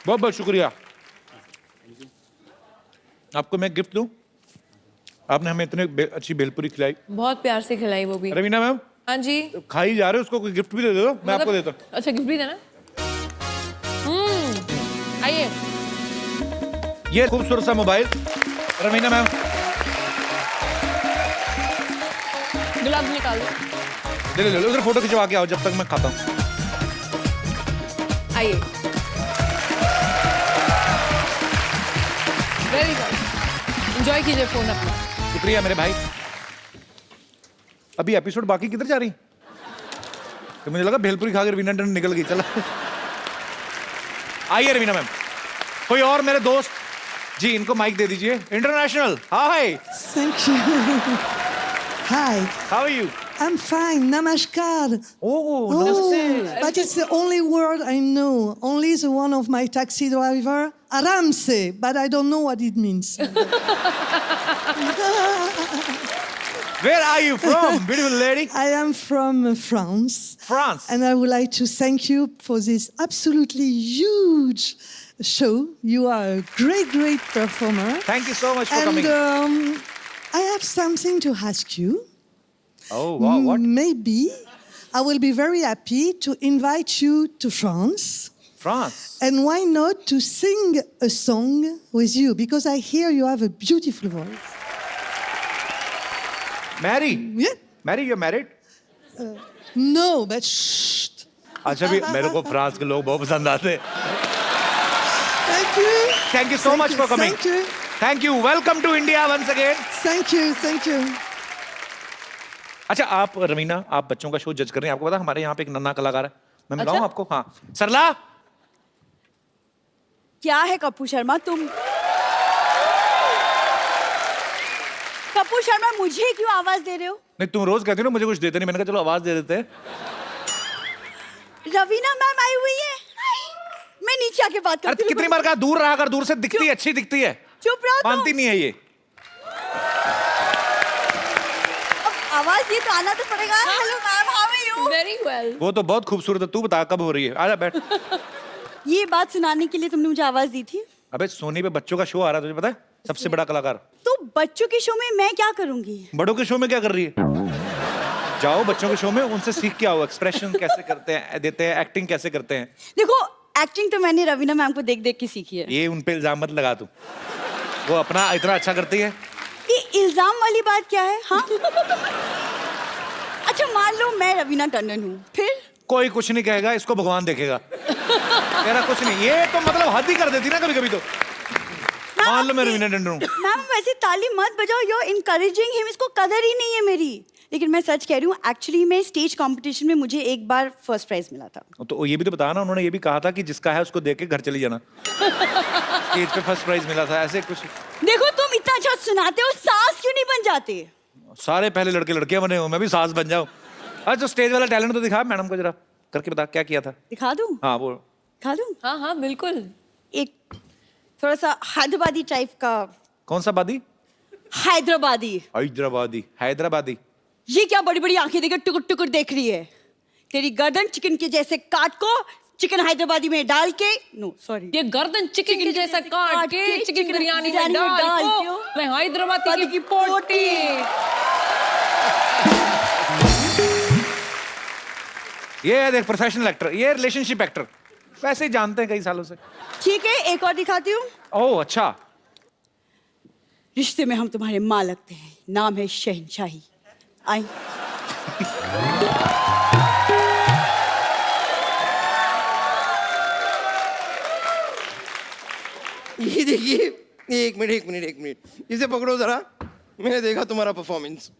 बहुत बहुत शुक्रिया। आपको मैं गिफ्ट दूं? आपने हमें इतने अच्छी भेलपुरी खिलाई। बहुत प्यार से खिलाई वो भी। रवीना मैम हाँ जी। खा ही जा रहे हो, उसको कोई गिफ्ट भी दे दो। मैं आपको देता हूँ। अच्छा गिफ्ट भी देना। आइए। ये खूबसूरत सा मोबाइल रवीना मैम। गुलाब निकाल दो। ले लो, उधर फोटो खिंचवा के आओ जब तक मैं खाता हूँ। आइए। वेरी गुड, एंजॉय कीजिए फोन अपना। शुक्रिया मेरे भाई। अभी एपिसोड बाकी किधर जा रही? तो मुझे लगा भेलपुरी खाकर रवीना टंडन निकल गई। चला आइए रवीना मैम। कोई और मेरे दोस्त जी, इनको माइक दे दीजिए। International hi. Thank you. Hi, how are you? I'm fine. Namaskar. Oh नमस्ते। But it's the only word I know. Only the one of my taxi driver, Aramse, but I don't know what it means. Where are you from, beautiful lady? I am from France. France. And I would like to thank you for this absolutely huge show. You are a great, great performer. Thank you so much for And coming. I have something to ask you. Oh wow, what? Maybe I will be very happy to invite you to France. France. And why not to sing a song with you? Because I hear you have a beautiful voice. Married? Yeah? Married? You're married? No, but shh. अच्छा भी मेरे को France के लोग बहुत पसंद आते हैं। Thank you. Thank you so much for coming. Thank you. Thank you. Welcome to India once again. Thank you. Thank you. अच्छा आप रवीना, आप बच्चों का शो जज कर रहे हैं। आपको पता है हमारे यहाँ पे एक नन्हा कलाकार है। मैं मिलाऊं अच्छा? आपको? हाँ सरला। क्या है कप्पू शर्मा तुम? कप्पू शर्मा मुझे क्यों आवाज दे रहे हो? नहीं तुम रोज कहती हो ना मुझे कुछ देते नहीं, मैंने कहा चलो आवाज दे देते हैं। रवीना मैम आई हुई है, मैं नीचे आके बात अरे करती हूँ। कितनी बार कहा दूर रहा कर, दूर से दिखती है, अच्छी दिखती है। चुप रहो तुम। मानती नहीं है ये। अब आवाज ये तो आना तो पड़ेगा। Hello ma'am, how are you? Very well. वो तो बहुत खूबसूरत है। तू बता कब हो रही है? आजा बैठ। ये बात सुनाने के लिए तुमने मुझे आवाज दी थी? अबे सोनी पे बच्चों का शो आ रहा है, तुझे पता है? सबसे बड़ा कलाकार। तो बच्चों के शो में मैं क्या करूंगी? बड़ों के शो में क्या कर रही है? जाओ बच्चों के शो में, उनसे सीख के आओ एक्सप्रेशन कैसे करते हैं, देते हैं, एक्टिंग कैसे करते हैं। देखो एक्टिंग तो मैंने रवीना मैम को देख देख के सीखी है। ये उन पे इल्जाम मत लगा तू, वो अपना इतना अच्छा करती है। ये इल्जाम वाली बात क्या है? हाँ अच्छा मान लो मैं रवीना टंडन हूँ, फिर कोई कुछ नहीं कहेगा, इसको भगवान देखेगा। तेरा कुछ नहीं। ये तो मतलब हद ही कर देती ना कभी कभी। तो मान लो मैं रवीना टंडन हूँ। मैम वैसे ताली मत बजाओ, यू इनकरेजिंग हिम, इसको कदर ही नहीं है मेरी। लेकिन मैं सच कह रही हूँ, एक्चुअली में स्टेज कंपटीशन में मुझे एक बार फर्स्ट प्राइज मिला था। तो ये भी तो बताया ना, उन्होंने ये भी कहा था कि जिसका है उसको देख के घर चली जाना। स्टेज पे फर्स्ट प्राइज मिला था, ऐसे कुछ। देखो तुम इतना अच्छा सुनाते हो, सास क्यों नहीं बन जाते? सारे पहले लड़के लड़कियां बने हो, मैं भी सास बन जाऊं। अरे जो स्टेज वाला टैलेंट तो दिखा मैडम को, जरा करके बता क्या किया था। दिखा दूं? हाँ वो दिखा दूं? हाँ हाँ बिल्कुल। एक थोड़ा सा हैदराबादी टाइप का। कौन सा बादी? हैदराबादी। हैदराबादी। हैदराबादी। ये क्या बड़ी बड़ी आंखें देकर टुकुर टुकुर देख रही है? तेरी गर्दन चिकन के जैसे काट को चिकन हैदराबादी में डाल के, नो सॉरी, ये गर्दन चिकन के जैसा काट के चिकन बिरयानी में डाल को मैं हैदराबादी की पोटी। ये है देख प्रोफेशनल एक्टर, ये रिलेशनशिप एक्टर, वैसे ही जानते हैं कई सालों से। ठीक है एक और दिखाती हूँ। ओह अच्छा। रिश्ते में हम तुम्हारे माँ लगते हैं, नाम है शहनशाही। आई ये देखिए, एक मिनट, इसे पकड़ो जरा। मैंने देखा तुम्हारा परफॉर्मेंस,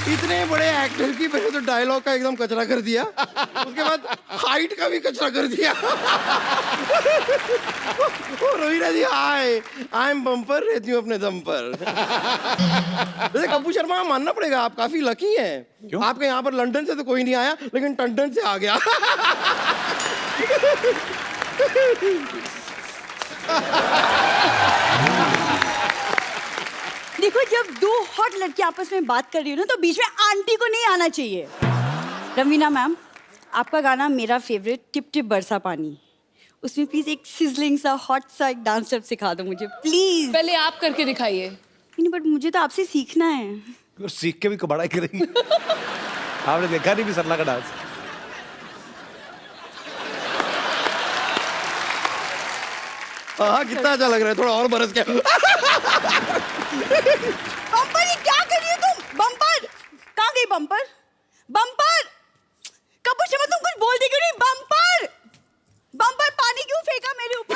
इतने बड़े एक्टर की पहले तो डायलॉग का एकदम कचरा कर दिया, उसके बाद हाइट का भी कचरा कर दिया। रवीना जी हाय, आई एम बम्पर, रहती हूँ अपने दम पर। वैसे कप्पू शर्मा मानना पड़ेगा, आप काफी लकी हैं। क्यों? आपके यहाँ पर लंदन से तो कोई नहीं आया, लेकिन टंडन से आ गया। देखो जब दो हॉट लड़की आपस में बात कर रही हो ना, तो बीच में आंटी को नहीं आना चाहिए। रवीना मैम, आपका गाना मेरा फेवरेट, टिप टिप बरसा पानी, उसमें प्लीज एक सिजलिंग सा हॉट सा एक डांस स्टेप सिखा दो मुझे प्लीज। पहले आप करके दिखाइए। नहीं बट मुझे तो आपसे सीखना है। और सीख के भी कबाड़ा करेंगी। आपने देखा नहीं भी सरला का डांस? हाँ कितना अच्छा लग रहा है, थोड़ा और बरस के। बम्पर ये क्या कर रही हो तुम? बम्पर कहाँ गई? बम्पर बम्पर कपूर शर्मा तुम कुछ बोलती क्यों नहीं? बम्पर बम्पर पानी क्यों फेंका मेरे ऊपर?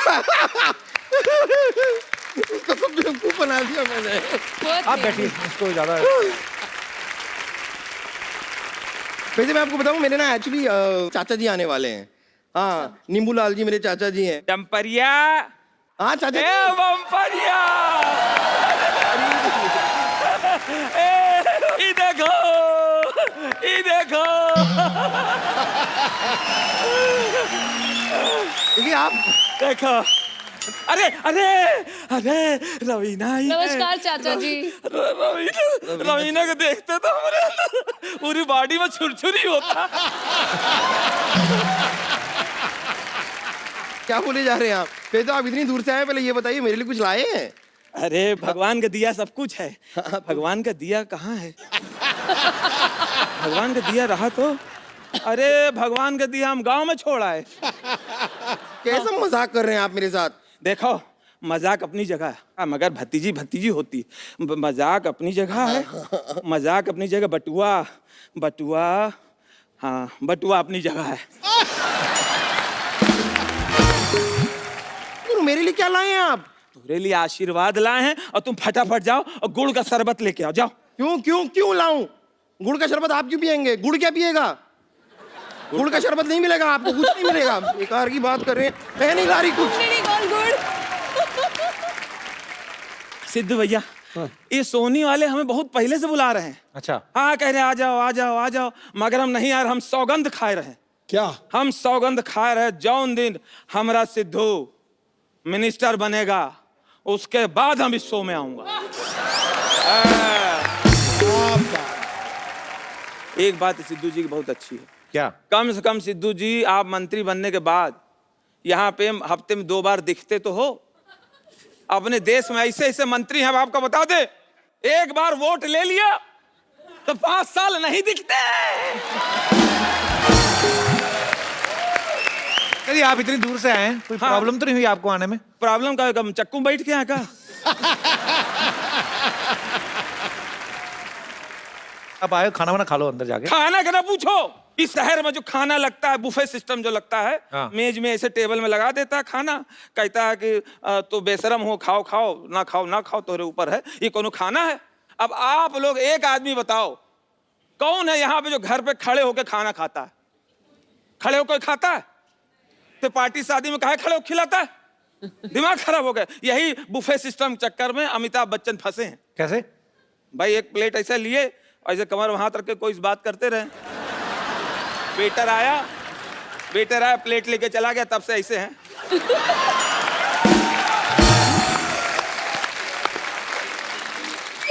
उसको सब बेवकूफ बना दिया मैंने। आप बैठिए, इसको ज्यादा। वैसे मैं आपको बताऊं, मेरे ना एक्चुअली चाचा जी आने वाले हैं। हाँ, नींबू लाल जी मेरे चाचा जी हैं। डम्परिया। हाँ चाचा जी। बम्परिया। ये देखो, ये देखो। देखिए आप देखो, अरे अरे अरे रवीना ही है। नमस्कार चाचा जी। रवीना को देखते तो हमारे अंदर पूरी बॉडी में छुरछुरी होता। क्या बोले जा रहे हैं आप? फिर तो आप इतनी दूर से आए, पहले ये बताइए मेरे लिए कुछ लाए हैं? अरे भगवान का दिया सब कुछ है। भगवान का दिया कहाँ है? भगवान का दिया रहा तो। अरे भगवान का दिया हम गांव में छोड़ आए। कैसा मजाक कर रहे हैं आप मेरे साथ? देखो मजाक अपनी जगह है, मगर भतीजी भतीजी होती। मजाक अपनी जगह है, मजाक अपनी जगह। बटुआ बटुआ, हाँ बटुआ अपनी जगह है। मेरे लिए क्या लाए हैं आप? तुम्हारे लिए आशीर्वाद लाए हैं और तुम फटाफट जाओ और गुड़ का शरबत लेके आओ, जाओ। क्यों क्यों क्यों लाऊं? गुड़ का शरबत आप क्यों पियेंगे? गुड़ क्या पिएगा? गुड़ का शरबत नहीं मिलेगा आपको, कुछ नहीं मिलेगा। बेकार की बात कर रहे हैं, मैं नहीं ला रही कुछ। सिद्धू भैया, ये सोनी वाले हमें बहुत पहले से बुला रहे हैं। अच्छा। हाँ कह रहे हैं आ जाओ आ जाओ आ जाओ, मगर हम नहीं यार, हम सौगंध खाए रहे। क्या? हम सौगंध खाए रहे, जौन दिन हमारा सिद्धू मिनिस्टर बनेगा उसके बाद हम इस शो में आऊंगा। एक बात सिद्धू जी की बहुत अच्छी है। क्या? कम से कम सिद्धू जी आप मंत्री बनने के बाद यहाँ पे हफ्ते में 2 बार दिखते तो हो। अपने देश में ऐसे ऐसे मंत्री हैं, आपको बता दे, एक बार वोट ले लिया तो 5 साल नहीं दिखते। चलिए, आप इतनी दूर से आए हैं, कोई प्रॉब्लम तो नहीं हुई आपको आने में? प्रॉब्लम का कम चक्कू बैठ के का आप आए, खाना वाना खा लो अंदर जाके। खाना का ना पूछो। इस शहर में जो खाना लगता है, बुफे सिस्टम जो लगता है, हाँ। मेज में ऐसे टेबल में लगा देता है खाना, कहता है कि तो बेशरम हो, खाओ खाओ, ना खाओ ना खाओ, तुम्हारे ऊपर है, ये कोनो खाना है? अब आप लोग एक आदमी बताओ, कौन है यहाँ पे जो घर पे खड़े होकर खाना खाता है? खड़े होकर खाता है तो पार्टी शादी में काहे खड़े होकर खिलाता है? दिमाग खराब हो गया। यही बुफे सिस्टम चक्कर में अमिताभ बच्चन फंसे हैं। कैसे? भाई एक प्लेट ऐसे लिए, ऐसे कमर वहां रख के कोई बात करते रहे। वेटर आया प्लेट लेके चला गया, तब से ऐसे हैं।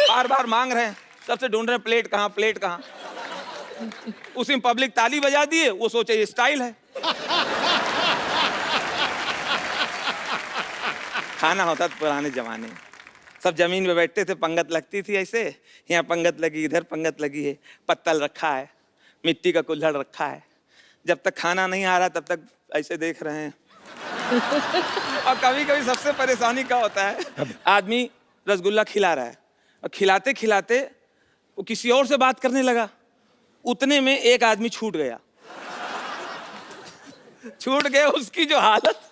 बार बार मांग रहे हैं, सबसे ढूंढ रहे हैं प्लेट कहाँ, प्लेट कहाँ। उसी में पब्लिक ताली बजा दिए, वो सोचे ये स्टाइल है। खाना होता था पुराने जमाने में, सब जमीन पे बैठते थे, पंगत लगती थी ऐसे, यहाँ पंगत लगी, इधर पंगत लगी है, पत्तल रखा है, मिट्टी का कुल्हड़ रखा है। जब तक खाना नहीं आ रहा तब तक ऐसे देख रहे हैं। और कभी कभी सबसे परेशानी क्या होता है, आदमी रसगुल्ला खिला रहा है और खिलाते खिलाते वो किसी और से बात करने लगा, उतने में एक आदमी छूट गया। छूट गया, उसकी जो हालत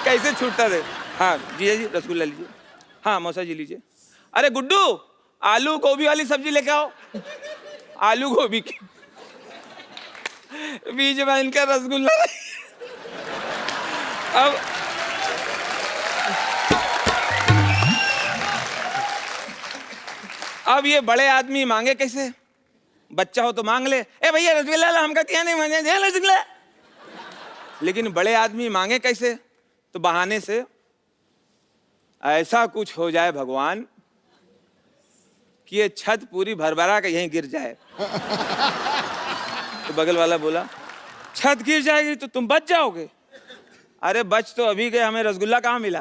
कैसे छूटता थे। हाँ जी जी रसगुल्ला लीजिए, हाँ मौसा जी लीजिए। अरे गुड्डू, आलू गोभी वाली सब्जी लेके आओ। आलू गोभी की, बीच में इनका रसगुल्ला। अब ये बड़े आदमी मांगे कैसे? बच्चा हो तो मांग ले, ए भैया रसगुल्ला ला, हम कहते हैं नहीं मांगे रसगुल्ला। लेकिन बड़े आदमी मांगे कैसे? तो बहाने से ऐसा कुछ हो जाए भगवान कि ये छत पूरी भरभरा के यहीं गिर जाए। तो बगल वाला बोला छत गिर जाएगी तो तुम बच जाओगे। अरे बच तो अभी गए, हमें रसगुल्ला कहाँ मिला।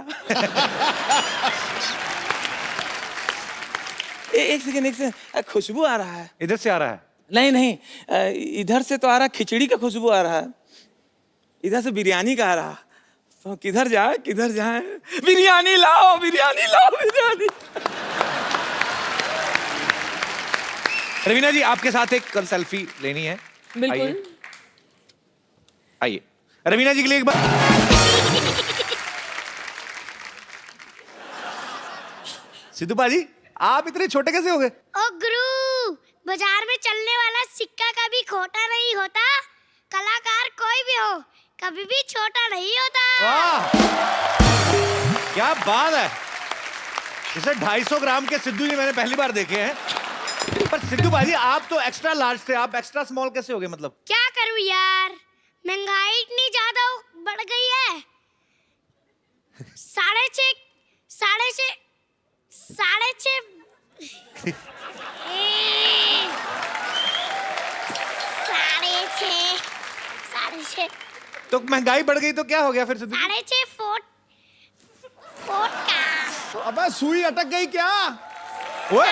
एक सेकंड, खुशबू आ रहा है। इधर से आ रहा है? नहीं नहीं, इधर से तो आ रहा, खिचड़ी का खुशबू आ रहा है। इधर से बिरयानी का आ रहा। तो किधर जाए बिरयानी लाओ, बिरयानी लाओ, बिरयानी। रवीना जी, आपके साथ एक कल सेल्फी लेनी है। बिल्कुल। आइए रवीना जी के लिए एक बार। सिद्धू पाजी, आप इतने छोटे कैसे हो गए? ओ गुरु, बाजार में चलने वाला सिक्का कभी खोटा नहीं होता। कलाकार कोई भी हो, कभी भी छोटा नहीं होता। वाह, क्या बात है। इसे 250 ग्राम के सिद्धू जी मैंने पहली बार देखे हैं। पर सिद्धू भाजी, आप तो एक्स्ट्रा लार्ज थे, आप एक्स्ट्रा स्मॉल कैसे हो गए? मतलब क्या करूं यार, महंगाई इतनी ज्यादा बढ़ गई है। 6.5 तो महंगाई बढ़ गई तो क्या हो गया फिर सिद्धू? 6.5 फुट का। अबे सुई अटक गई क्या? ओए,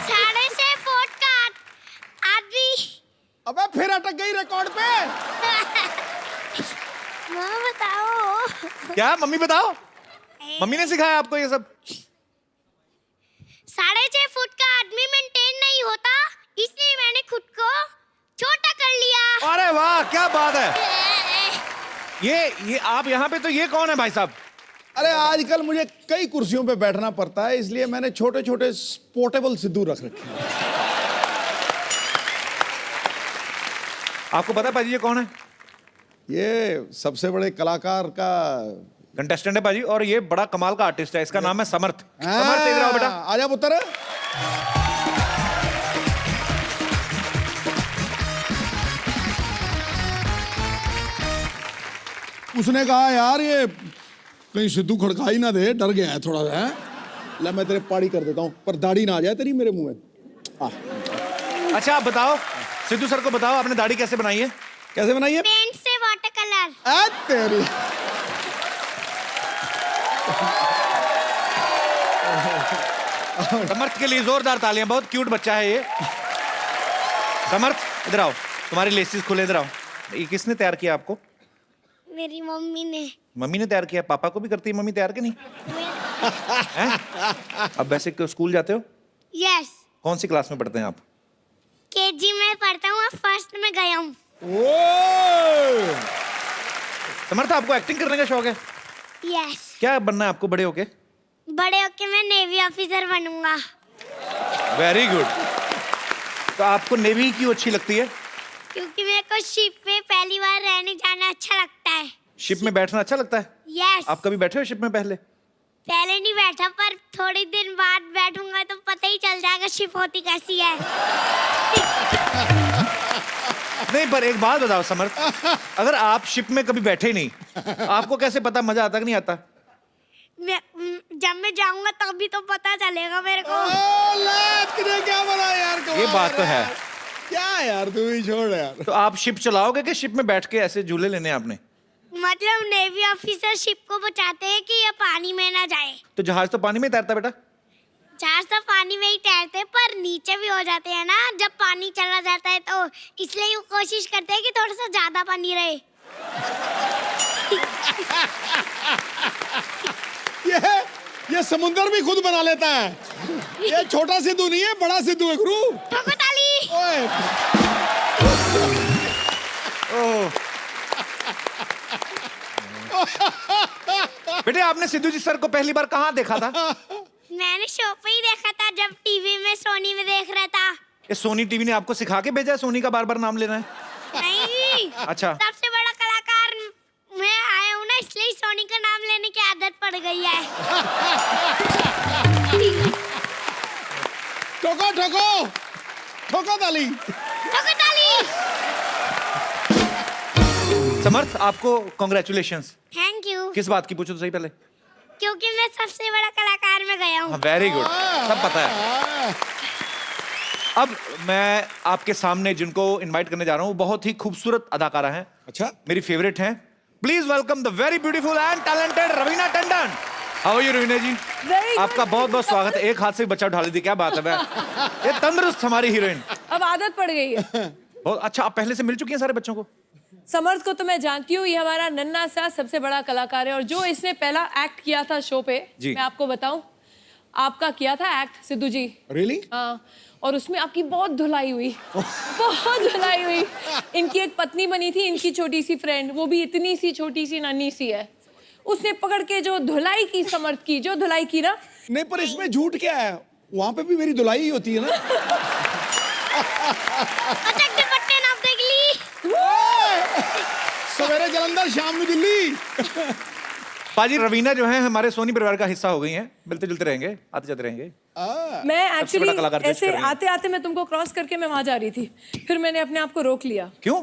6.5 फुट का आदमी। अबे फिर अटक गई रिकॉर्ड पे। माँ बताओ। क्या मम्मी बताओ? मम्मी ने सिखाया आपको ये सब? 6.5 फुट का आदमी मेंटेन नहीं होता, इसलिए मैंने खुद को छोटा कर लिया। अरे वाह, क्या बात है। ये आप यहाँ पे, तो ये कौन है भाई साहब? अरे आजकल मुझे कई कुर्सियों पे बैठना पड़ता है, इसलिए मैंने छोटे छोटे पोर्टेबल सिद्धू रख रखे हैं। आपको पता है पाजी ये कौन है? ये सबसे बड़े कलाकार का कंटेस्टेंट है पाजी, और ये बड़ा कमाल का आर्टिस्ट है। इसका नाम है समर्थ। समर्थ, इधर आओ बेटा। आजा पुत्र। उसने कहा यार ये कहीं सिद्धू खड़का ही ना दे, डर गया है थोड़ा सा। ले मैं तेरे पाड़ी कर देता हूँ, पर दाढ़ी ना आ जाए तेरी मेरे मुंह में। अच्छा आप बताओ, सिद्धू सर को बताओ, आपने दाढ़ी कैसे बनाई है? कैसे बनाई है? पेंट से वाटर कलर। तेरी समर्थ के लिए जोरदार तालियां, बहुत क्यूट बच्चा है ये। समर्थ इधर आओ, तुम्हारी लेसिस खुले, इधर आओ। ये किसने तैयार किया आपको? मेरी मम्मी ने। मम्मी ने तैयार किया? पापा को भी करती है मम्मी तैयार के नहीं? हैं? अब वैसे क्यों स्कूल जाते हो? यस। कौन सी क्लास में पढ़ते हैं आप? केजी में पढ़ता हूँ, फर्स्ट में गया हूँ। समर्थ, आपको एक्टिंग करने का शौक है? यस। क्या बनना है आपको बड़े होके? बड़े होके मैं नेवी ऑफिसर बनूंगा। Very good. तो आपको नेवी क्यों अच्छी लगती है? क्योंकि मेरे को शिप पे पहली बार रहने जाना अच्छा लगता है। शिप में बैठना अच्छा लगता है? यस। आप कभी बैठे हो शिप में पहले? पहले नहीं बैठा, पर थोड़ी दिन बाद बैठूंगा तो पता ही चल जाएगा शिप होती कैसी है। नहीं, पर एक बात बताओ समर्थ, अगर आप शिप में कभी बैठे ही नहीं, आपको कैसे पता मजा आता कि नहीं आता? जब मैं जाऊंगा तभी तो पता चलेगा मेरे को। क्या बना यार, ये बात तो है। क्या यार, तू ही छोड़ यार। तो आप शिप चलाओगे कि शिप में बैठ के ऐसे झूले लेने हैं आपने? मतलब नेवी ऑफिसर शिप को बचाते हैं कि ये पानी में ना जाए। तो जहाज तो पानी में तैरता बेटा? जहाज तो पानी में ही तैरते, पर नीचे भी हो जाते हैं ना जब पानी चला जाता है, तो इसलिए वो कोशिश करते हैं कि थोड़ा सा ज्यादा पानी रहे। ये समुंदर भी खुद बना लेता है। ये छोटा सिद्धू नहीं है, बड़ा सिद्धू है गुरु। ठोको ताली। ओए। बेटे, आपने सिद्धू जी सर को पहली बार कहाँ देखा था? मैंने शो पे ही देखा था, जब टीवी में सोनी में देख रहा था। ये सोनी टीवी ने आपको सिखा के भेजा है सोनी का बार बार नाम लेना है? नहीं। अच्छा। सबसे बड़ा कलाकार मैं आया हूँ ना, इसलिए सोनी का नाम लेने की आदत पड़ गई है। ठोको ठोको ठोको ताली। ठोको ताली। समर्थ, आपको कॉन्ग्रेचुलेशंस। Thank you. किस बात की, पूछो तो सही पहले। क्योंकि मैं सबसे बड़ा कलाकार में गया हूँ। वेरी गुड, सब पता है। अब मैं आपके सामने जिनको इनवाइट करने जा रहा हूँ, बहुत ही खूबसूरत अदाकारा हैं, अच्छा, मेरी फेवरेट हैं। Please welcome the very beautiful and talented Raveena Tandon. How are you Raveena ji? आपका बहुत बहुत स्वागत है। एक हाथ से बच्चा उठा ली, क्या बात है। ये तंदुरुस्त हमारी हीरोइन। अब आदत पड़ गई है। बहुत अच्छा। आप पहले से मिल चुकी हैं सारे बच्चों को? समर्थ को तो मैं जानती हूँ, ये हमारा नन्हा सा सबसे बड़ा कलाकार है, और जो इसने पहला एक्ट किया था शो पे, जी। मैं आपको बताऊं, आपका किया था एक्ट सिद्धू जी। रियली? हाँ, और उसमें आपकी बहुत धुलाई हुई, बहुत धुलाई हुई। इनकी एक पत्नी बनी थी, इनकी छोटी सी फ्रेंड, वो भी इतनी सी छोटी सी नन्ही सी है, उसने पकड़ के जो धुलाई की, समर्थ की जो धुलाई की ना। नहीं, पर इसमें झूठ क्या है? वहां पे भी मेरी धुलाई ही होती है ना। अटक दुपट्टे नाप देख ली। सवेरे जलंधर, शाम में दिल्ली। पाजी, रवीना जो है हमारे सोनी परिवार का हिस्सा हो गई हैं, मिलते जुलते रहेंगे, आते जाते रहेंगे। मैं एक्चुअली बड़ा कलाकार जज ऐसे कर रही हैं। आते आते मैं तुमको क्रॉस करके मैं वहां जा रही थी, फिर मैंने अपने आप को रोक लिया, क्यों?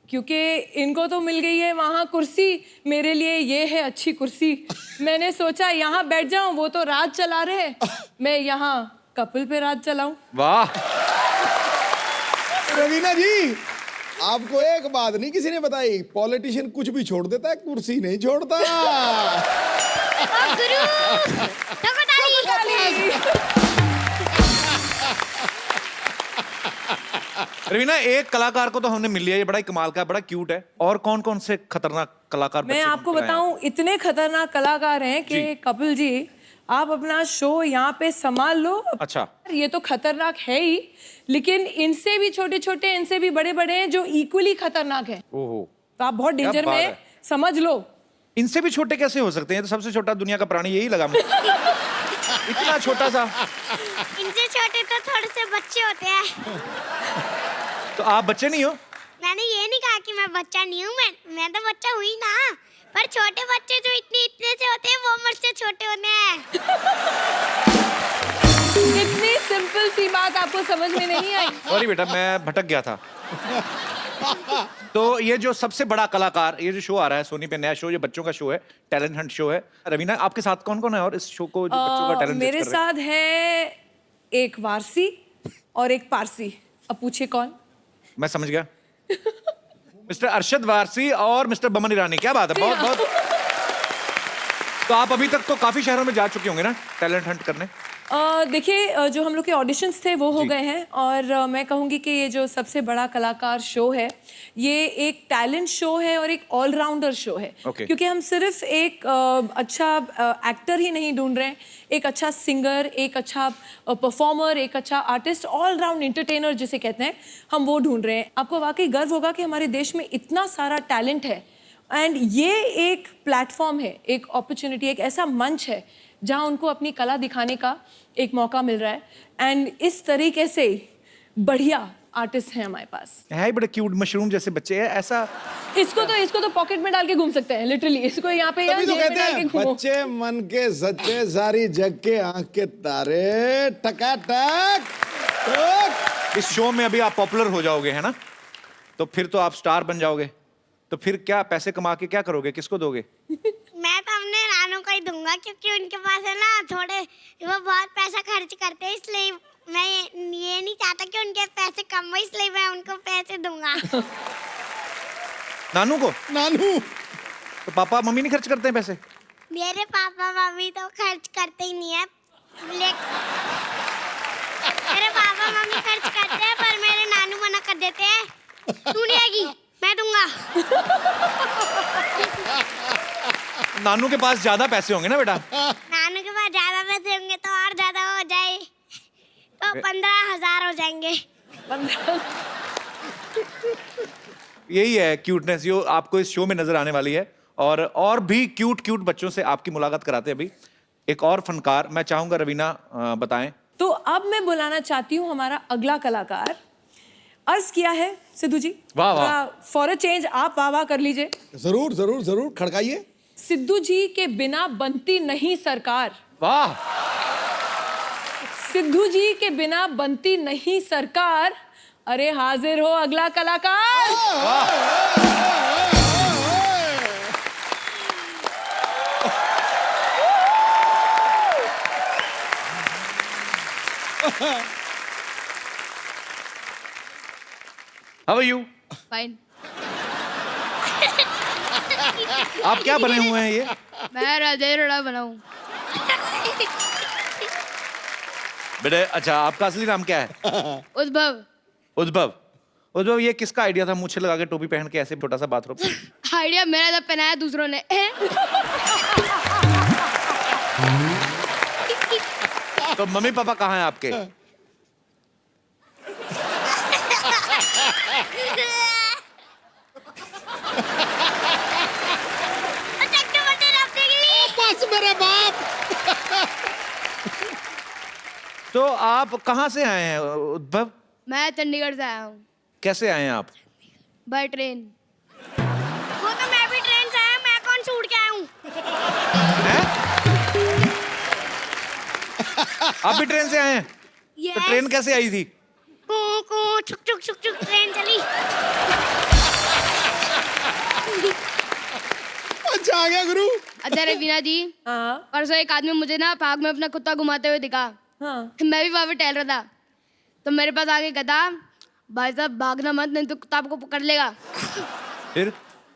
क्योंकि इनको तो मिल गई है वहां कुर्सी, मेरे लिए ये है अच्छी कुर्सी। मैंने सोचा यहाँ बैठ जाऊं, वो तो राज चला रहे, मैं यहाँ कपिल पे राज चलाऊं। वाह। रवीना जी, आपको एक बात नहीं किसी ने बताई, पॉलिटिशियन कुछ भी छोड़ देता है, कुर्सी नहीं छोड़ता। ओ गुरु, ठोको ताली। रवीना, एक कलाकार को तो हमने मिल लिया, ये बड़ा ही कमाल का है, बड़ा क्यूट है। और कौन कौन से खतरनाक कलाकार मैं बच्चे आपको बनकर आए हैं? बताऊं, इतने खतरनाक कलाकार हैं कि जी। कपिल जी, आप अपना शो यहाँ पे संभाल लो। अच्छा। ये तो खतरनाक है ही, लेकिन इनसे भी छोटे छोटे, इनसे भी बड़े बड़े हैं जो इक्वली खतरनाक हैं। ओहो, तो आप बहुत डेंजर बात में है। समझ लो। इनसे भी छोटे कैसे हो सकते हैं? तो सबसे छोटा दुनिया का प्राणी यही लगा मुझे। इतना छोटा सा। इनसे छोटे तो थोड़े से बच्चे होते हैं। तो आप बच्चे नहीं हो? मैंने ये नहीं कहा कि मैं बच्चा नहीं हूँ, मैं तो बच्चा हुई ना, पर छोटे बच्चे जो इतने से होते हैं वो मुझसे छोटे होते हैं। इतनी सिंपल सी बात आपको समझ में नहीं आई? सॉरी बेटा, मैं भटक गया था। तो ये जो सबसे बड़ा कलाकार, ये जो शो आ रहा है सोनी पे, नया शो, ये बच्चों का शो है, टैलेंट हंट शो है। रवीना, आपके साथ कौन कौन है और इस शो को जो बच्चों का टैलेंट मेरे साथ है एक वारसी और एक पारसी। अब पूछिए कौन? मैं समझ गया। मिस्टर अरशद वारसी और मिस्टर बमन ईरानी। क्या बात है, बहुत बहुत। तो आप अभी तक तो काफी शहरों में जा चुके होंगे ना टैलेंट हंट करने? देखिए, जो हम लोग के ऑडिशंस थे वो हो गए हैं, और मैं कहूँगी कि ये जो सबसे बड़ा कलाकार शो है, ये एक टैलेंट शो है और एक ऑलराउंडर शो है। Okay. क्योंकि हम सिर्फ एक अच्छा एक्टर ही नहीं ढूंढ रहे हैं, एक अच्छा सिंगर, एक अच्छा परफॉर्मर, एक अच्छा आर्टिस्ट, ऑल राउंड एंटरटेनर जिसे कहते हैं, हम वो ढूंढ रहे हैं। आपको वाकई गर्व होगा कि हमारे देश में इतना सारा टैलेंट है, एंड ये एक प्लेटफॉर्म है, एक अपॉर्चुनिटी, एक ऐसा मंच है जहां उनको अपनी कला दिखाने का एक मौका मिल रहा है। एंड इस तरीके से बढ़िया आर्टिस्ट हैं हमारे पास। है ही बड़े क्यूट मशरूम जैसे बच्चे हैं, ऐसा। इसको तो पॉकेट में डाल के घूम सकते हैं, लिटरली। इसको यहाँ पे तभी तो जेब में कहते डाल के हैं घूमो। बच्चे मन के सच्चे, सारी जग के आंख के तारे, टकाटक टक। इस शो में अभी आप पॉपुलर हो जाओगे, है ना? तो फिर तो आप स्टार बन जाओगे। तो फिर क्या पैसे कमा के क्या करोगे, किसको दोगे? मैं तो अपने नानू को ही दूंगा, क्योंकि उनके पास है ना थोड़े, वो बहुत पैसा खर्च करते हैं, इसलिए मैं ये नहीं चाहता कि उनके पैसे कम हो, इसलिए मैं उनको पैसे दूंगा। नानू को? नानू, तो पापा मम्मी नहीं खर्च करते हैं पैसे? मेरे पापा मम्मी तो खर्च करते ही नहीं है, मेरे पापा मम्मी खर्च करते हैं, पर मेरे नानू मना कर देते हैं, तू नहीं आएगी, मैं दूंगा। नानू के पास ज्यादा पैसे होंगे ना बेटा? नानू के पास ज्यादा पैसे होंगे तो और ज्यादा हो जाए, तो 15,000 हो जाएंगे। यही है क्यूटनेस जो आपको इस शो में नजर आने वाली है। और भी क्यूट क्यूट बच्चों से आपकी मुलाकात कराते हैं अभी। एक और फनकार मैं चाहूंगा रवीना बताएं। तो अब मैं बुलाना चाहती हूँ हमारा अगला कलाकार। अर्ज किया है सिद्धू जी, वाह वाह। फॉर अ चेंज आप वाह वाह कर लीजिए। जरूर जरूर जरूर, खड़काइए। सिद्धू जी के बिना बनती नहीं सरकार। वाह। सिद्धू जी के बिना बनती नहीं सरकार। अरे हाजिर हो अगला कलाकार। How are you? फाइन। आप क्या बने हुए हैं ये? मैं राजेश रोड़ा बनाऊं। बेटे अच्छा, आपका असली नाम क्या है? उद्भव। उद्भव। उद्भव, ये किसका आइडिया था मूछे लगा के टोपी पहन के ऐसे छोटा सा बाथरूम? आइडिया मेरा था, पहनाया दूसरों ने। तो मम्मी पापा कहाँ हैं आपके? बस मेरे बाप। तो आप कहाँ से आए हैं उद्भव? मैं चंडीगढ़ से आया हूँ। कैसे आए हैं आप? By train. वो तो मैं भी ट्रेन से आया, मैं कौन से उड़ के आया हूँ? हैं? आप भी ट्रेन से आए हैं? तो Yes. ट्रेन कैसे आई थी? कू कू छुक छुक छुक छुक ट्रेन चली। अच्छा आ गया गुरु। अच्छा रवीना जी, हाँ परसों एक आदमी मुझे ना पार्क में अपना कुत्ता घुमाते हुए दिखा। हाँ। मैं भी वहाँ पे टहल रहा था, तो मेरे पास आके कहता, भाई साहब भागना मत, नहीं तो कुत्ता आपको पकड़ लेगा। फिर?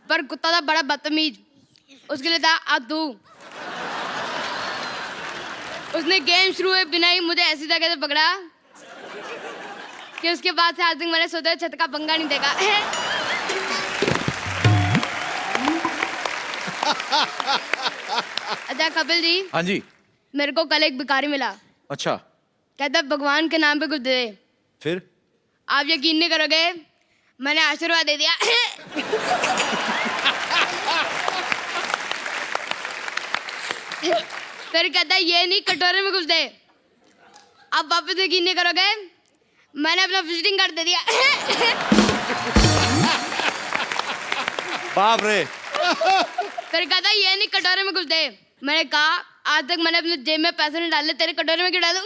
पर कुत्ता था बड़ा बदतमीज, उसके लिए था आ तू। उसने गेम शुरू हुए बिना ही मुझे ऐसी जगह से पकड़ा कि उसके बाद से आज तक मैंने सोते छत का पंगा नहीं देखा। अच्छा कपिल जी, हाँ जी। मेरे को कल एक भिखारी मिला। अच्छा, कहता भगवान के नाम पे कुछ दे दे। फिर? आप यकीन नहीं करोगे, मैंने आशीर्वाद दे दिया। फिर कहता ये नहीं, कटोरे में कुछ दे। आप वापस यकीन नहीं करोगे, मैंने अपना विजिटिंग कार्ड दे दिया। बाप रे। फिर कहता ये नहीं, कटोरे में कुछ दे। मैंने कहा आज तक मैंने अपने जेब में पैसे नहीं डाले, तेरे कटोरे में क्यों डालूं?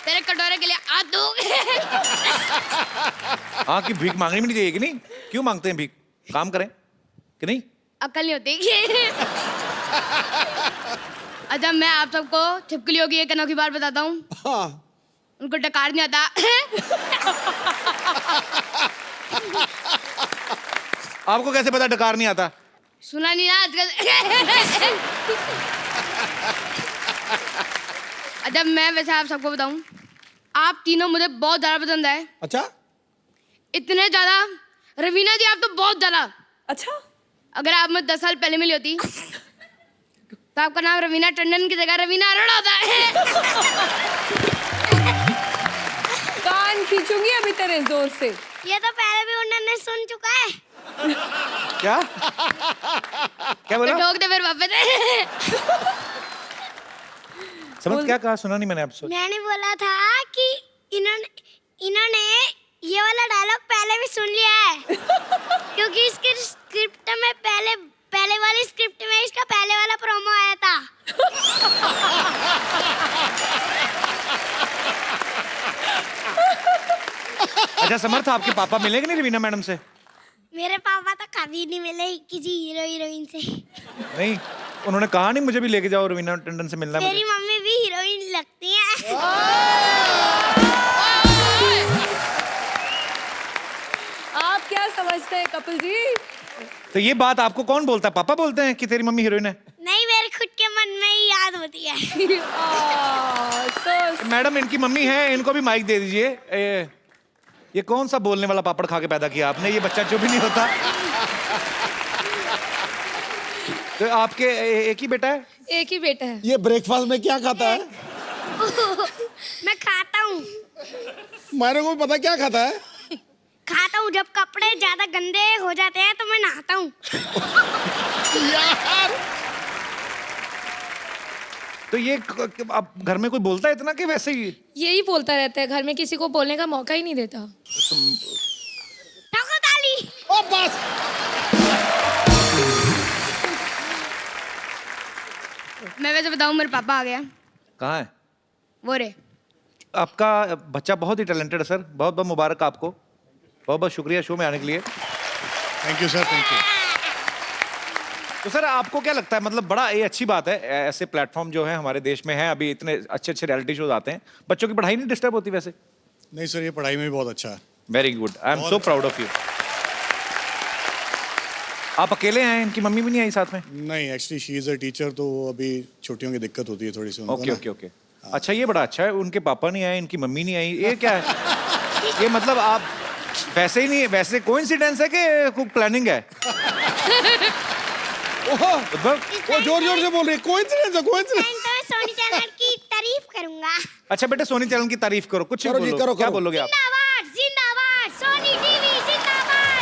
तेरे कटोरे के लिए आ दो। हाँ, कि भीख मांगनी भी नहीं चाहिए कि नहीं? क्यों मांगते हैं भीख? काम करें कि नहीं? अकल नहीं होती। अच्छा मैं आप सबको छिपकलियों की एक अनोखी बात बताता हूँ। हाँ। उनको डकार नहीं आता। आपको कैसे पता डकार नहीं आता? सुना नहीं ना आजकल। अच्छा मैं वैसे आप सबको बताऊं, आप तीनों मुझे बहुत ज्यादा पसंद है। अच्छा इतने ज्यादा, रवीना जी आप तो बहुत ज्यादा। अच्छा, अगर आप मुझे 10 साल पहले मिली होती तो आपका नाम रवीना टंडन की जगह रवीना अरोड़ा होता है। कान खींचूंगी अभी तेरे जोर से। ये तो पहले भी उन्होंने सुन चुका है। क्या? क्या बोला? ठोक दे फिर वापस। समझ क्या कहा? सुना नहीं मैंने आपसे। मैंने बोला था कि इन्होंने ये वाला डायलॉग पहले भी सुन लिया है। क्योंकि इसके स्क्रिप्ट में पहले वाली स्क्रिप्ट में इसका पहले वाला प्रोमो आया था। अच्छा समर्थ, आपके पापा मिले कि नहीं रवीना मैडम से? मेरे पापा तो कभी नहीं मिले किसी हीरो हीरोइन से। नहीं, उन्होंने कहा नहीं मुझे भी लेके जाओ, रवीना टंडन से मिलना है मेरी मुझे। मम्मी भी हीरोइन लगती है। आप क्या समझते हैं कपिल जी? तो ये बात आपको कौन बोलता है? पापा बोलते हैं कि तेरी मम्मी हीरोइन है? नहीं, मेरे खुद के मन में ही याद होती है। so मैडम इनकी मम्मी है, इनको भी माइक दे दीजिए। ये कौन सा बोलने वाला पापड़ खा के पैदा किया आपने? ये बच्चा जो भी नहीं होता। तो आपके एक ही बेटा है? एक ही बेटा है। ये ब्रेकफास्ट में क्या खाता है? मैं खाता हूँ। मेरे को पता क्या खाता है। खाता हूँ जब कपड़े ज्यादा गंदे हो जाते हैं तो मैं नहाता हूँ। यार तो ये अब घर में कोई बोलता है इतना कि वैसे ही? यही बोलता रहता है, घर में किसी को बोलने का मौका ही नहीं देता। ठोको ताली। ओ बस। मैं वैसे बताऊं, मेरे पापा आ गया। कहाँ है? वो रे। आपका बच्चा बहुत ही टैलेंटेड है सर, बहुत बहुत मुबारक आपको। बहुत बहुत शुक्रिया शो में आने के लिए। Thank you sir, thank you. तो सर आपको क्या लगता है, मतलब बड़ा ये अच्छी बात है, ऐसे प्लेटफॉर्म जो है हमारे देश में है, अभी इतने अच्छे अच्छे रियलिटी शोज आते हैं, बच्चों की पढ़ाई नहीं डिस्टर्ब होती वैसे? नहीं सर, ये पढ़ाई में भी बहुत अच्छा है। Very good, I am so proud of you. आप अकेले हैं, इनकी मम्मी भी नहीं आई साथ में? नहीं, actually she is a teacher, तो अभी छुट्टियों की दिक्कत होती है थोड़ी सी उनको ओके ना। ओके ओके, अच्छा ये बड़ा अच्छा है, उनके पापा नहीं आए, इनकी मम्मी नहीं आई, ये क्या है? ये मतलब आप वैसे ही नहीं, वैसे कोइंसिडेंस है कि कोई प्लानिंग है? वो जोर जोर से बोल रही है, कोइंसिडेंस है, कोइंसिडेंस। तो मैं सोनी चैनल की तारीफ करूंगा। अच्छा बेटे, सोनी चैनल की तारीफ करो, कुछ करो जी, बोलो, करो, क्या करो। बोलोगे आप? जिंदाबाद जिंदाबाद सोनी टीवी जिंदाबाद।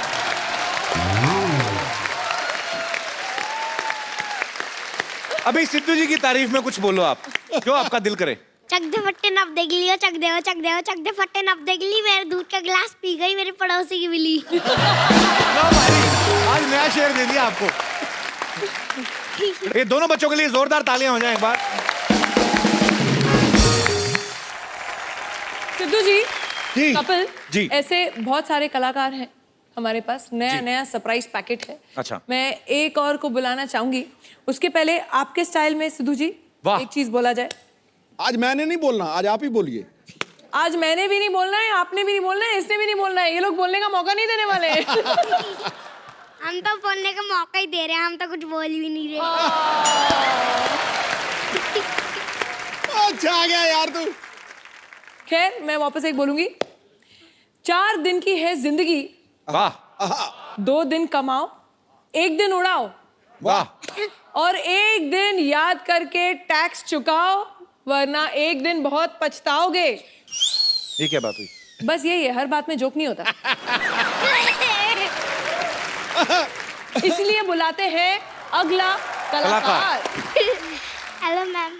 अभी सिद्धू जी की तारीफ में कुछ बोलो आप, जो आपका दिल करे। चक दे फट्टे नप देख लियो, चक दे चक दे फट्टे नप देख ली, मेरे दूध का गिलास पी गई मेरे पड़ोसी की बिल्ली। लो भाई, आज नया शेर दे दिया आपको। ये दोनों बच्चों के लिए जोरदार तालियां हो जाएं एक बार। सिद्धू जी, जी। कपिल जी। ऐसे बहुत सारे कलाकार हैं हमारे पास, नया नया सरप्राइज पैकेट है। अच्छा। मैं एक और को बुलाना चाहूंगी, उसके पहले आपके स्टाइल में सिद्धू जी वाह। एक चीज बोला जाए। आज मैंने नहीं बोलना, आज आप ही बोलिए। आज मैंने भी नहीं बोलना है, आपने भी नहीं बोलना है, इसने भी नहीं बोलना है, ये लोग बोलने का मौका नहीं देने वाले हैं। हम तो बोलने का मौका ही दे रहे हैं, हम तो कुछ बोल भी नहीं रहे। अच्छा आ गया यार तू। खैर मैं वापस एक बोलूंगी, 4 दिन की है जिंदगी, वाह 2 दिन कमाओ, 1 दिन उड़ाओ, वाह, और 1 दिन याद करके टैक्स चुकाओ, वरना 1 दिन बहुत पछताओगे। ये क्या बात हुई? बस यही है, हर बात में जोक नहीं होता। इसलिए बुलाते हैं अगला कलाकार। Hello ma'am.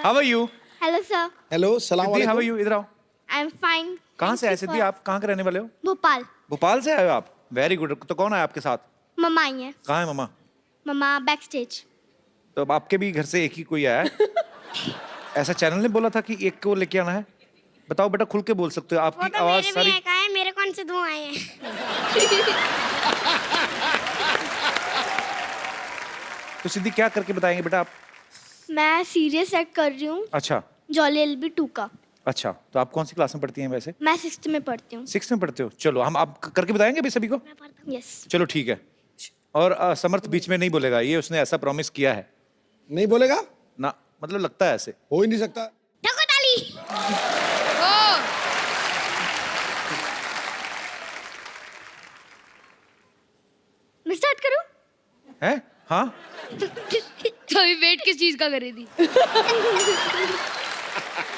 How are you? Hello sir. Hello, सलाम सिद्धि, हाउ आर वालेकुम। यू? इधर आओ। I am fine. कहाँ से आए सिद्धि, आप कहाँ के रहने वाले हो? भोपाल। भोपाल से आए हो आप? Very good. तो कौन है आपके साथ? मम्मा आई है। कहाँ है मम्मा? मम्मा बैक स्टेज। तो अब आपके भी घर से एक ही कोई आया है? ऐसा चैनल ने बोला था कि एक को लेके आना है? बताओ बेटा, खुल के बोल सकते हो, वो आपकी तो आवाज मेरे सारी। भी एक आए, मेरे कौन से 2 आए हैं? तो सिद्धि क्या करके बताएंगे बेटा आप? मैं सीरियस एक्ट कर रही हूँ, अच्छा जॉली एलबी 2 का। अच्छा, तो आप कौन सी क्लास में पढ़ती हैं वैसे? मैं 6th में पढ़ती हूँ। 6th में पढ़ते हो? चलो हम आप करके बताएंगे अभी सभी को। यस। चलो ठीक है। और समर्थ बीच में नहीं बोलेगा, ये उसने ऐसा प्रॉमिस किया है नहीं बोलेगा? ना, मतलब लगता है ऐसे। हो ही नहीं सकता। ठोको ताली। मैं स्टार्ट करूँ? हैं? हाँ तो अभी वेट किस चीज का करी थी?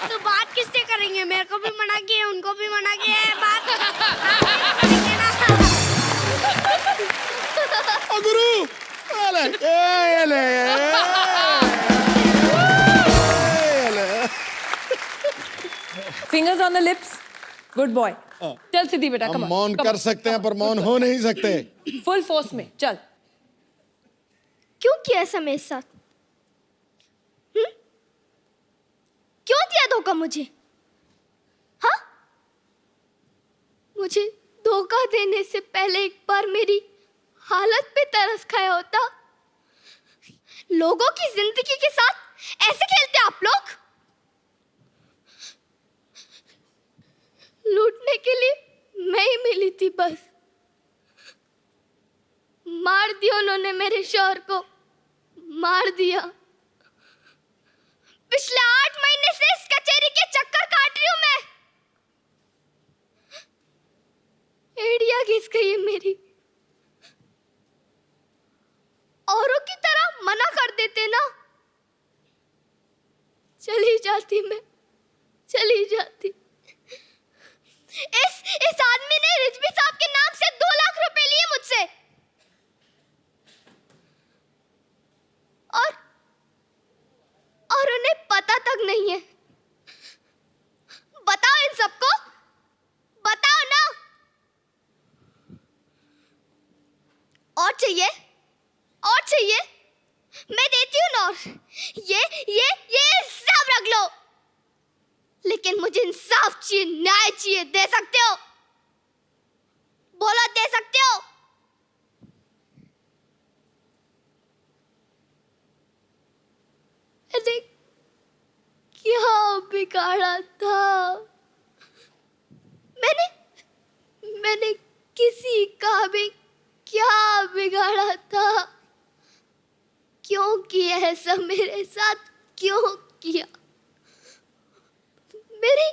तो बात किससे करेंगे? मेरे को भी मना किया, उनको भी मना किया है, बात करेंगे ना। ओ गुरु, अले, ए ले, fingers on the lips, good boy. चल सिद्धि बेटा, हम कम मौन कर सकते हैं पर मौन हो नहीं सकते। फुल फोर्स में चल। क्यों किया ऐसा मेरे साथ? क्यों दिया धोखा मुझे? हाँ? मुझे धोखा देने से पहले एक बार मेरी हालत पे तरस खाया होता। लोगों की जिंदगी के साथ ऐसे खेलते आप लोग? लूटने के लिए मैं ही मिली थी बस। मार दिया उन्होंने मेरे शौहर को, मार दिया। पिछले 8 महीने से इस कचेरी के चक्कर काट रही हूं मैं। एड़िया घिस गई है मेरी। औरों की तरह मना कर देते ना, चली जाती मैं, चली जाती। इस आदमी ने रिजवी साहब के नाम से 2 लाख रुपए लिए मुझसे, और उन्हें पता तक नहीं है। बताओ इन सबको, बताओ ना। और चाहिए, और चाहिए, मैं देती हूँ ना। और ये सब रख लो, लेकिन मुझे इंसाफ चाहिए, न्याय चाहिए। दे सकते हो? बोलो, दे सकते हो? बिगाड़ा था? मैंने किसी का भी क्या बिगाड़ा था? क्यों किया ऐसा मेरे साथ? क्यों किया? मेरी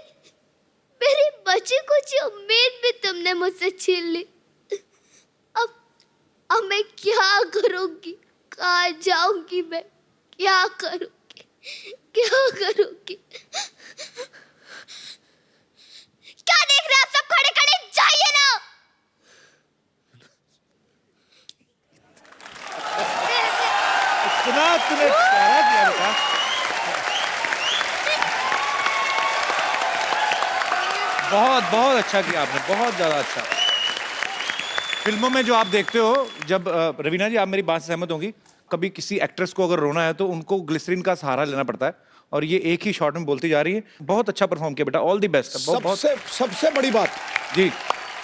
बची कुछ उम्मीद भी तुमने मुझसे छीन ली। अब मैं क्या करूंगी? कहाँ जाऊंगी मैं? क्या करूंगी? क्या करूंगी? क्या देख रहे हैं आप सब? खड़े खड़े जाइए ना। इतना तूने प्यारा किया बेटा। बहुत बहुत अच्छा किया आपने, बहुत ज्यादा अच्छा। फिल्मों में जो आप देखते हो, जब रवीना जी आप मेरी बात से सहमत होंगी, कभी किसी एक्ट्रेस को अगर रोना है तो उनको ग्लिसरीन का सहारा लेना पड़ता है, और ये एक ही शॉट में बोलती जा रही है। बहुत अच्छा परफॉर्म किया बेटा, ऑल द बेस्ट। सबसे बड़ी बात जी,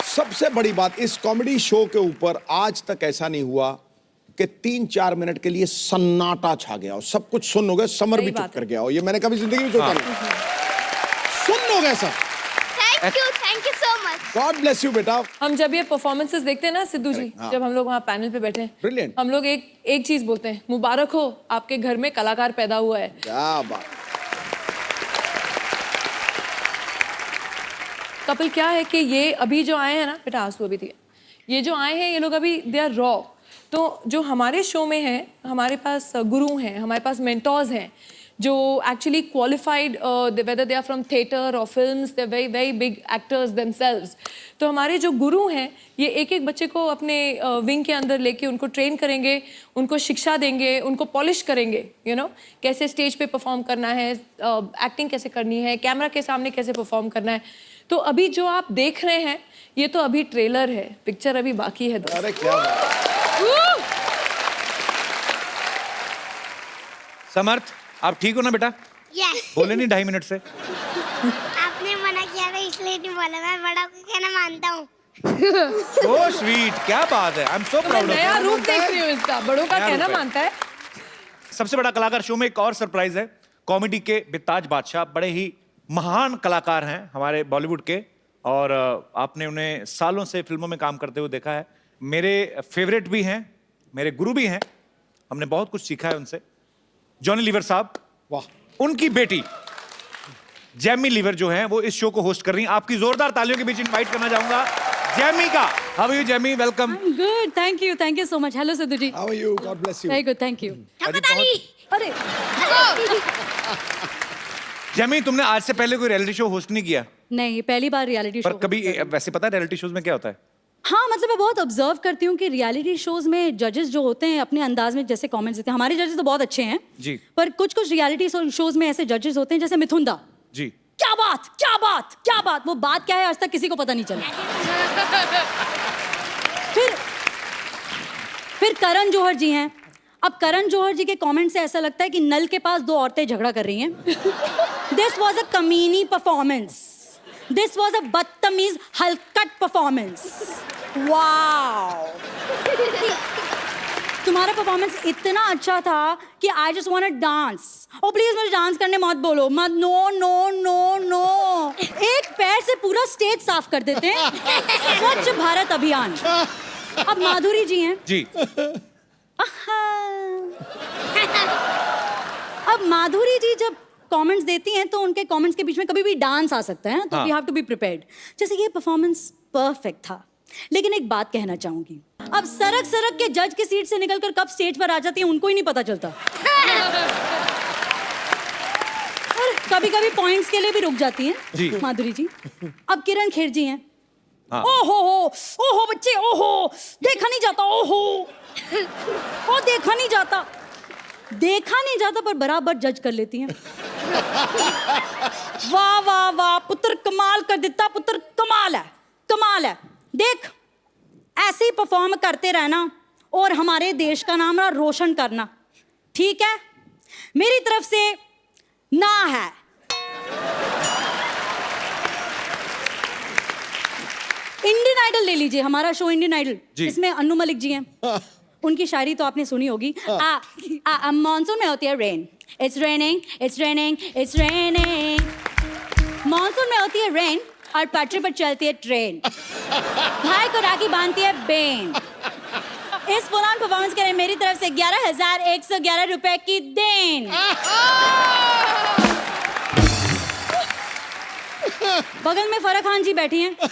सबसे बड़ी बात, इस कॉमेडी शो के ऊपर आज तक ऐसा नहीं हुआ कि 3-4 मिनट के लिए सन्नाटा छा गया हो, सब कुछ सुन हो गया, समर भी चुप कर गया हो। ये मैंने कभी जिंदगी में सोचा नहीं। सुन हो गया सब। Thank you so much. God bless you बेटा। हम जब ये परफॉर्मेंसेस देखते हैं ना सिद्धू जी, जब हम लोग वहाँ पैनल पे बैठे हैं, Brilliant. हम लोग एक चीज बोलते हैं, मुबारक हो आपके घर में कलाकार पैदा हुआ है। क्या बात। कपिल, क्या है कि ये अभी जो आए हैं ना, बेटा आंसू अभी थी, ये जो आए हैं ये लोग अभी दे आर रॉ। तो जो हमारे शो में है, हमारे पास गुरु हैं, हमारे पास मेंटोर्स हैं जो actually qualified, whether they are from theatre और films, they very very big actors themselves. तो हमारे जो गुरु हैं ये एक एक बच्चे को अपने विंग के अंदर लेके उनको ट्रेन करेंगे, उनको शिक्षा देंगे, उनको पॉलिश करेंगे, यू नो, कैसे स्टेज पे परफॉर्म करना है, एक्टिंग कैसे करनी है, कैमरा के सामने कैसे परफॉर्म करना है। तो अभी जो आप देख रहे हैं ये तो अभी ट्रेलर है, पिक्चर अभी बाकी है। अरे क्या बात। समर्थ आप ठीक हो ना बेटा? यस। बोले नहीं 2.5 मिनट से? आपने मना किया था इसलिए नहीं बोला, मैं बड़ा को कहना मानता हूँ। So sweet, क्या बात है। I'm so proud of नया you। रूप देख रही हूँ इसका, बड़ों का नया कहना रूप है। मानता है। सबसे बड़ा कलाकार शो में एक और सरप्राइज है। कॉमेडी के बेताज बादशाह, बड़े ही महान कलाकार हैं हमारे बॉलीवुड के, और आपने उन्हें सालों से फिल्मों में काम करते हुए देखा है। मेरे फेवरेट भी हैं, मेरे गुरु भी हैं, हमने बहुत कुछ सीखा है उनसे। जॉनी लीवर साहब, वाह। उनकी बेटी जैमी लीवर जो है वो इस शो को होस्ट कर रही हैं। आपकी जोरदार तालियों के बीच इनवाइट करना चाहूंगा जैमी का। How are you Jamie? Welcome. Good, thank you so much. Hello Sidhu ji. How are you? God bless you. Very good, thank you. अरे जैमी, तुमने आज से पहले कोई रियलिटी शो होस्ट नहीं किया? नहीं, पहली बार रियलिटी पर शो। कभी वैसे पता है रियलिटी शोज में क्या होता है? हाँ, मतलब मैं बहुत ऑब्जर्व करती हूँ कि रियलिटी शोज में जजेस जो होते हैं अपने अंदाज में जैसे कमेंट्स देते हैं। हमारे जजेस तो बहुत अच्छे हैं जी, पर कुछ कुछ रियलिटी शोज में ऐसे जजेस होते हैं जैसे मिथुन दा। जी। क्या बात, क्या बात, क्या बात। वो बात क्या है आज तक किसी को पता नहीं चला। फिर करण जौहर जी हैं। अब करण जौहर जी के कमेंट से ऐसा लगता है कि नल के पास 2 औरतें झगड़ा कर रही हैं। दिस वॉज अ कमीनी परफॉर्मेंस, दिस वॉज अ बदतमीज हलकट परफॉर्मेंस। वाओ, तुम्हारा परफॉर्मेंस इतना अच्छा था कि I just want to dance. Oh please मुझे डांस करने मत बोलो, मत। नो नो नो नो, एक पैर से पूरा स्टेज साफ कर देते हैं। स्वच्छ भारत अभियान। अब माधुरी जी हैं जी। अब माधुरी जी जब कमेंट्स देती हैं तो उनके कमेंट्स के बीच में कभी भी डांस आ सकता है, तो we have to be prepared. जैसे ये परफॉर्मेंस परफेक्ट था, लेकिन एक बात कहना चाहूंगी, अब सरक सरक के जज की सीट से निकलकर कब स्टेज पर आ जाती है उनको ही नहीं पता चलता। और कभी कभी पॉइंट्स के लिए भी रुक जाती हैं माधुरी जी। अब किरण खेर जी हैं। ओहो बच्चे, ओहो देखा नहीं जाता, ओहो देखा नहीं जाता पर बराबर जज कर लेती हैं। वाह वाह वाह, पुत्र कमाल कर देता, पुत्र कमाल है। देख, ऐसे ही परफॉर्म करते रहना और हमारे देश का नाम रोशन करना, ठीक है? मेरी तरफ से ना है। इंडियन आइडल ले लीजिए, हमारा शो इंडियन आइडल, इसमें अन्नू मलिक जी हैं। उनकी शायरी तो आपने सुनी होगी। मानसून में होती है rain, it's raining, it's raining, it's raining. Monsoon में होती है रेन और पटरी पर चलती है ट्रेन। भाई को राखी बांधती है बेन। इस फुल ऑन परफॉर्मेंस के लिए मेरी तरफ से 11,111 रुपए की देन। बगल में फराह खान जी बैठी हैं।